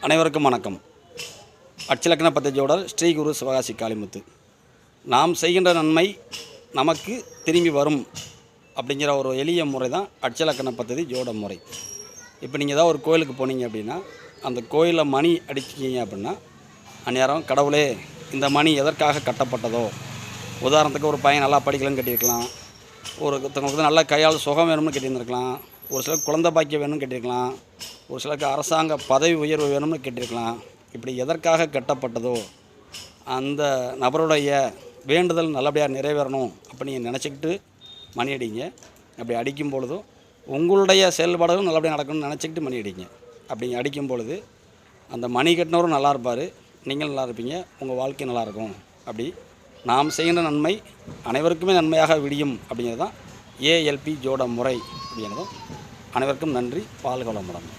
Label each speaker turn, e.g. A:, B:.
A: அனைவருக்கும் வணக்கம். அட்சலக்கண பத்ததியோடர் ஸ்ரீ குரு சிவகாசி காளிமுத்து. நாம் செய்கின்ற நன்மை நமக்கு திரும்பி வரும் அப்படிங்கிற ஒரு எளிய முறை தான் அட்சலக்கண பத்ததி ஜோட முறை. இப்போ நீங்கள் ஏதாவது ஒரு கோயிலுக்கு போனீங்க அப்படின்னா, அந்த கோயிலில் மணி அடிச்சிக்கிங்க அப்படின்னா, அந்நேரம் கடவுளே இந்த மணி எதற்காக கட்டப்பட்டதோ, உதாரணத்துக்கு ஒரு பையன் நல்லா படிக்கலன்னு கட்டியிருக்கலாம், ஒருத்தவங்களுக்கு நல்ல கையால் சுகம் வேணும்னு கட்டியிருந்துருக்கலாம், ஒரு சிலர் குழந்தை பாக்கியம் வேணும்னு கட்டியிருக்கலாம், ஒரு சிலருக்கு அரசாங்க பதவி உயர்வு வேணும்னு கேட்டிருக்கலாம். இப்படி எதற்காக கட்டப்பட்டதோ அந்த நபருடைய வேண்டுதல் நல்லபடியாக நிறைவேறணும் அப்படி நீங்கள் நினச்சிக்கிட்டு மணி அடிங்க. அப்படி அடிக்கும் பொழுதும் உங்களுடைய செயல்பாடுகளும் நல்லபடியாக நடக்கணும்னு நினச்சிக்கிட்டு மணி அடிங்க. அப்படி அடிக்கும் பொழுது அந்த மணி கட்டினவரும் நல்லா இருப்பார், நீங்களும் நல்லா இருப்பீங்க, உங்கள் வாழ்க்கை நல்லாயிருக்கும். அப்படி நாம் செய்கின்ற நன்மை அனைவருக்குமே நன்மையாக விடியும் அப்படிங்கிறது தான் ஏஎல்பி ஜோட முறை அப்படிங்கிறதும். அனைவருக்கும் நன்றி. வாழ்க வளமுடன்.